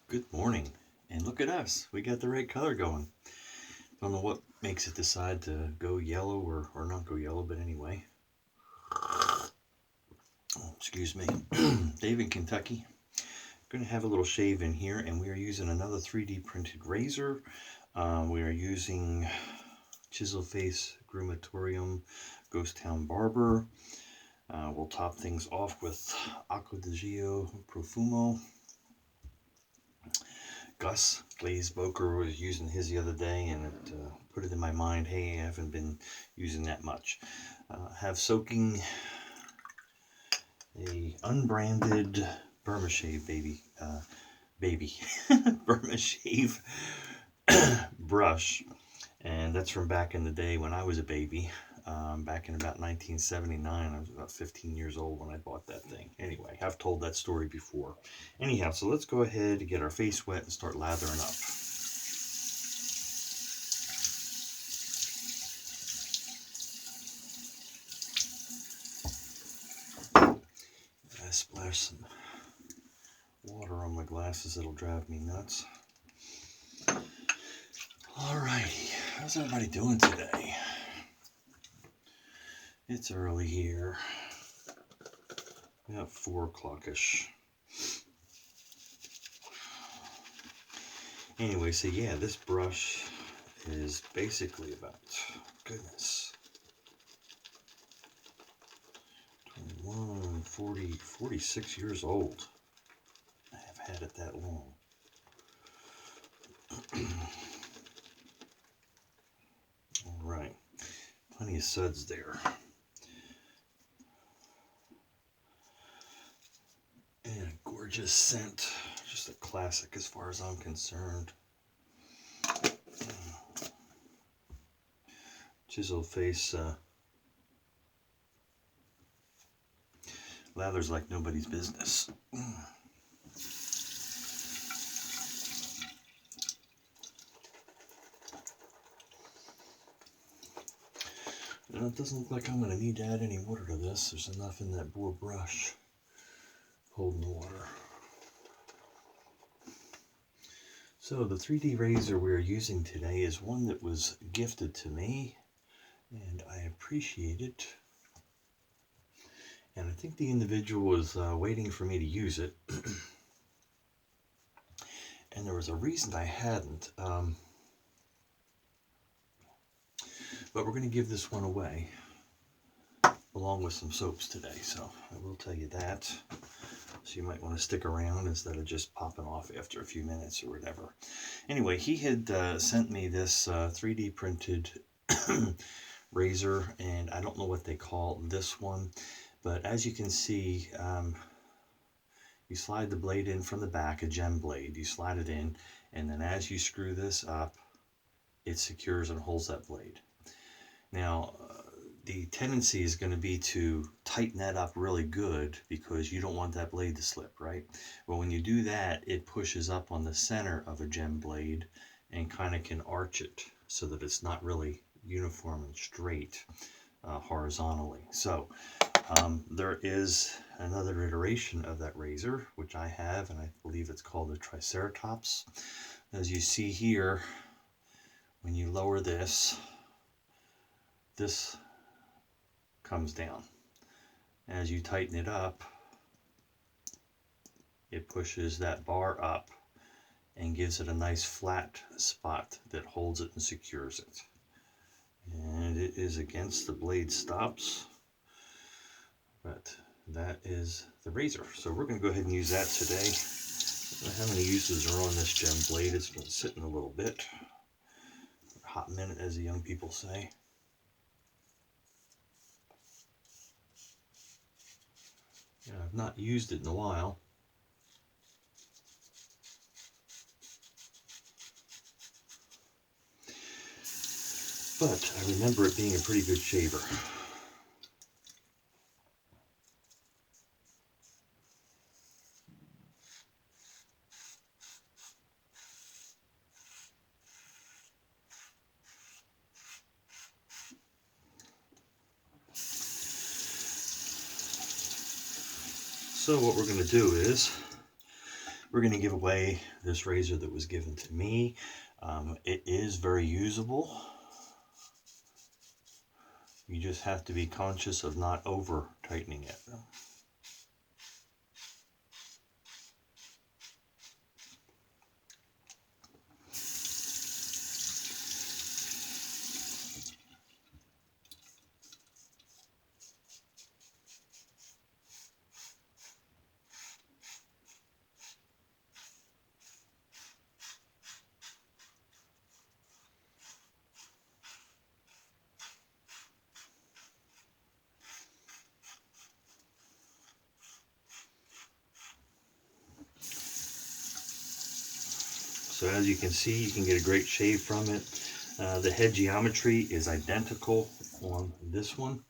Good morning, and look at us. We got the right color going. Don't know what makes it decide to go yellow or not go yellow, but anyway. Oh, excuse me. Dave in Kentucky. Going to have a little shave in here, and we are using another 3D printed razor. We are using Chiseled Face Groomatorium Ghost Town Barber. We'll top things off with Acqua di Gio Profumo. Gus Glaze Boker was using his the other day, and it put it in my mind, hey, I haven't been using that much. Have soaking a unbranded Burma shave Burma shave brush, and that's from back in the day when I was a baby. Back in about 1979, I was about 15 years old when I bought that thing. Anyway, I've told that story before. Anyhow, so let's go ahead and get our face wet and start lathering up. I splash some water on my glasses, it'll drive me nuts. Alrighty, how's everybody doing today? It's early here, about 4 o'clock-ish. Anyway, so yeah, this brush is basically about, goodness, 21, 40, 46 years old. I have had it that long. All right, plenty of suds there. And a gorgeous scent, just a classic as far as I'm concerned. Chiseled Face lathers like nobody's business. It doesn't look like I'm going to need to add any water to this. There's enough in that Boar brush holding the water. So the 3D razor we're using today is one that was gifted to me, and I appreciate it. And I think the individual was waiting for me to use it. And there was a reason I hadn't. But we're going to give this one away along with some soaps today, so I will tell you that. So you might want to stick around instead of just popping off after a few minutes or whatever. Anyway, he had sent me this 3D printed razor, and I don't know what they call this one, but as you can see, you slide the blade in from the back, a gem blade. You slide it in, and then as you screw this up, it secures and holds that blade. Now, the tendency is going to be to tighten that up really good because you don't want that blade to slip, right? Well, when you do that, it pushes up on the center of a gem blade and kind of can arch it so that it's not really uniform and straight horizontally. So there is another iteration of that razor, which I have, and I believe it's called the Triceratops. As you see here, when you lower this comes down. As you tighten it up, it pushes that bar up and gives it a nice flat spot that holds it and secures it. And it is against the blade stops, but that is the razor. So we're going to go ahead and use that today. I don't know how many uses are on this gem blade. It's been sitting a little bit. A hot minute, as the young people say. Yeah, I've not used it in a while. But I remember it being a pretty good shaver. So what we're going to do is we're going to give away this razor that was given to me. It is very usable. You just have to be conscious of not over tightening it. So as you can see, you can get a great shave from it. The head geometry is identical on this one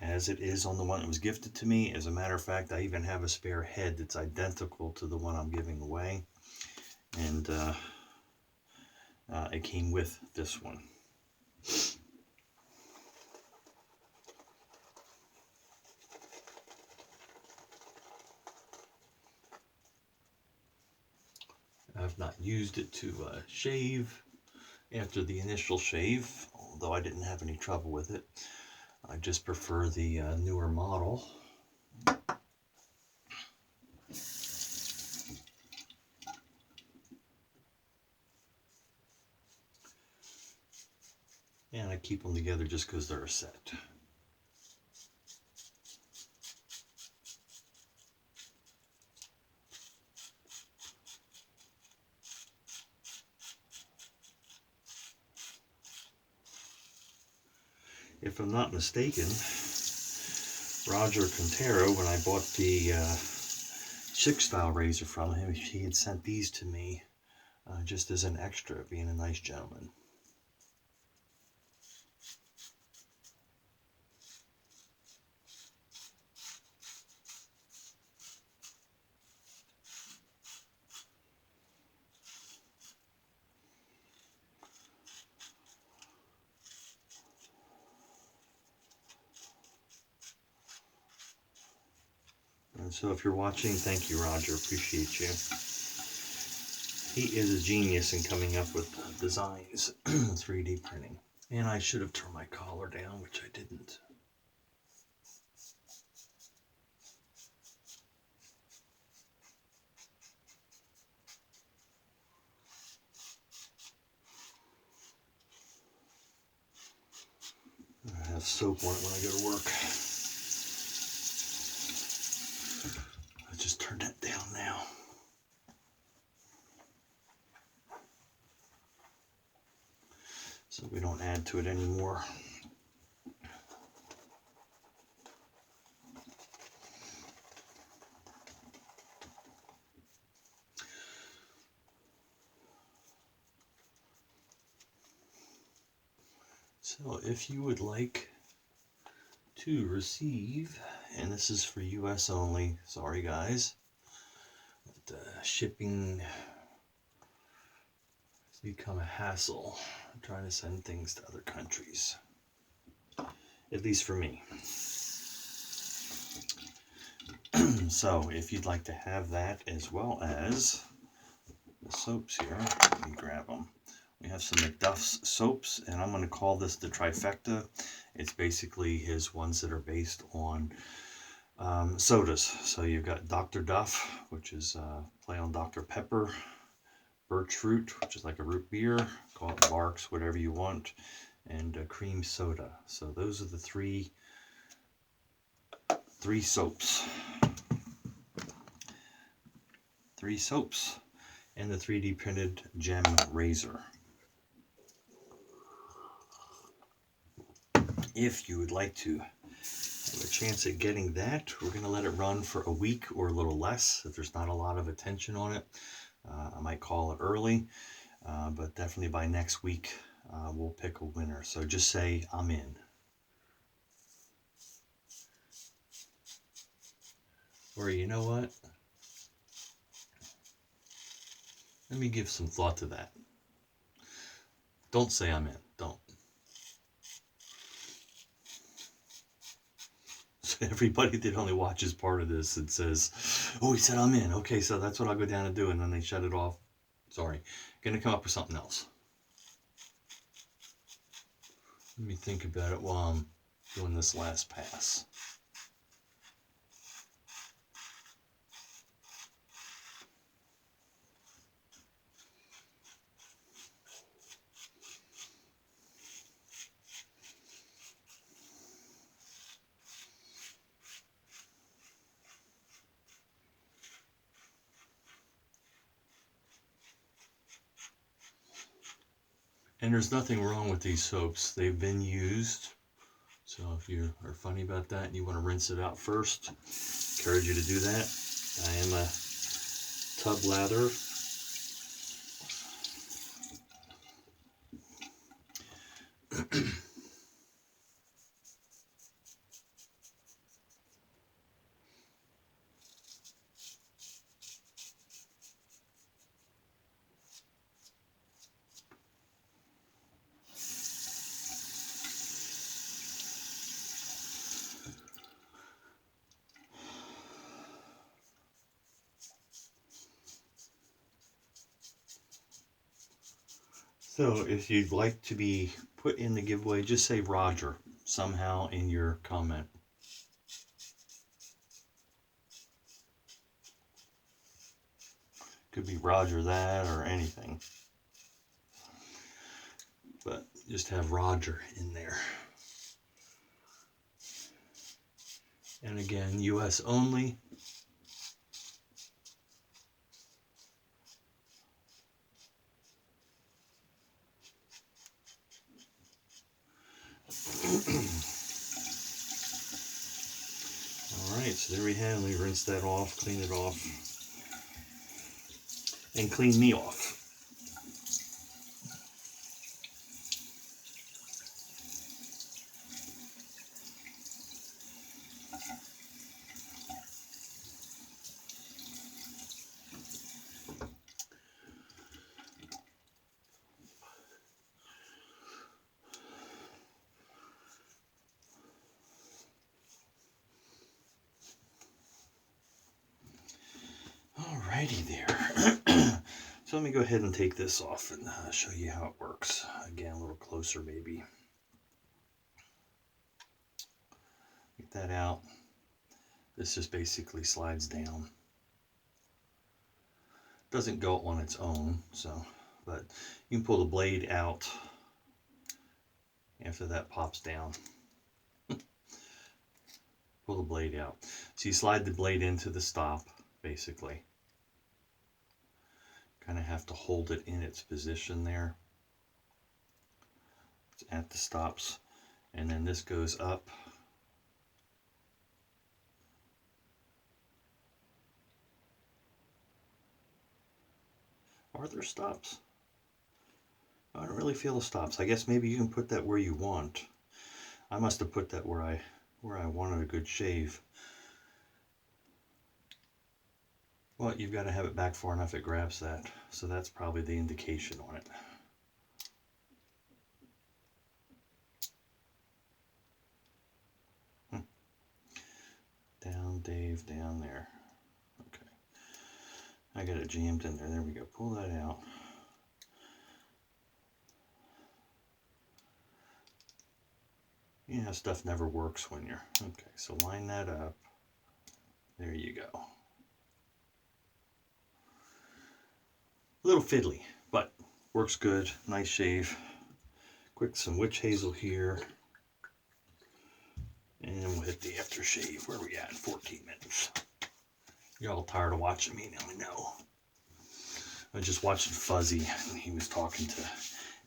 as it is on the one that was gifted to me. As a matter of fact, I even have a spare head that's identical to the one I'm giving away. And it came with this one. I've not used it to shave after the initial shave, although I didn't have any trouble with it. I just prefer the newer model. And I keep them together just because they're a set. If I'm not mistaken, Roger Quintero, when I bought the chick style razor from him, he had sent these to me just as an extra, being a nice gentleman. And so if you're watching, thank you, Roger. Appreciate you. He is a genius in coming up with designs, 3D printing. And I should have turned my collar down, which I didn't. I have soap on it when I go to work. Let's just turn that down now. So we don't add to it anymore. So if you would like to receive, and this is for US only, sorry guys, but, shipping has become a hassle. I'm trying to send things to other countries, at least for me. So if you'd like to have that, as well as the soaps here, let me grab them. We have some McDuff's soaps, and I'm going to call this the trifecta. It's basically his ones that are based on sodas. So you've got Dr. Duff, which is play on Dr. Pepper, Birch Root, which is like a root beer, call it Barks, whatever you want, and cream soda. So those are the three soaps. 3 soaps and the 3D printed gem razor. If you would like to have a chance at getting that, we're going to let it run for a week or a little less if there's not a lot of attention on it. I might call it early, but definitely by next week we'll pick a winner. So just say, I'm in. Or you know what? Let me give some thought to that. Don't say I'm in. Don't. everybody that only watches part of this and says, oh, he said I'm in. Okay, so that's what I'll go down and do. And then they shut it off. Sorry. Gonna come up with something else. Let me think about it while I'm doing this last pass. And there's nothing wrong with these soaps. They've been used. So if you are funny about that and you want to rinse it out first, encourage you to do that. I am a tub lather. So if you'd like to be put in the giveaway, just say Roger somehow in your comment. Could be Roger that or anything. But just have Roger in there. And again, US only. Alright, so there we have it. Let me rinse that off, clean it off, and clean me off. Alrighty there. So let me go ahead and take this off and show you how it works. Again, a little closer maybe. Get that out. This just basically slides down. Doesn't go on its own, so, but you can pull the blade out after that pops down. Pull the blade out. So you slide the blade into the stop, basically. Kind of have to hold it in its position there. It's at the stops. And then this goes up. Are there stops? I don't really feel the stops. I guess maybe you can put that where you want. I must have put that where I wanted a good shave. Well, you've got to have it back far enough it grabs that. So that's probably the indication on it. Down, Dave, down there. Okay. I got it jammed in there. There we go. Pull that out. Yeah, stuff never works when you're... Okay, so line that up. There you go. A little fiddly, but works good. Nice shave. Quick, some witch hazel here. And we'll hit the aftershave. Where are we at? 14 minutes. You're all tired of watching me now, I know. I was just watching Fuzzy, and he was talking to,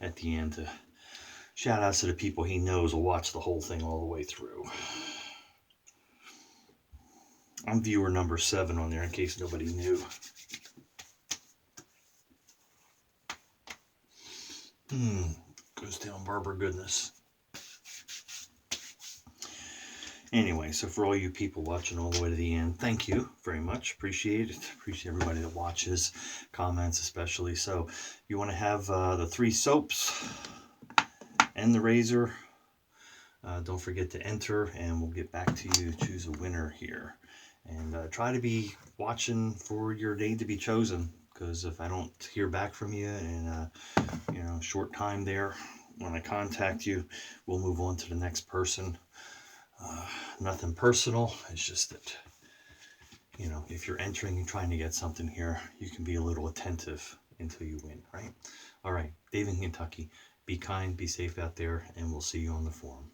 at the end, to shout outs to the people he knows will watch the whole thing all the way through. I'm viewer number 7 on there, in case nobody knew. Goes down Barber goodness. Anyway, so for all you people watching all the way to the end, thank you very much. Appreciate it. Appreciate everybody that watches, comments especially. So you want to have the 3 soaps and the razor. Don't forget to enter, and we'll get back to you. Choose a winner here. And try to be watching for your name to be chosen, because if I don't hear back from you in a short time there, when I contact you, we'll move on to the next person. Nothing personal. It's just that, if you're entering and trying to get something here, you can be a little attentive until you win, right? All right, Dave in Kentucky, be kind, be safe out there, and we'll see you on the forum.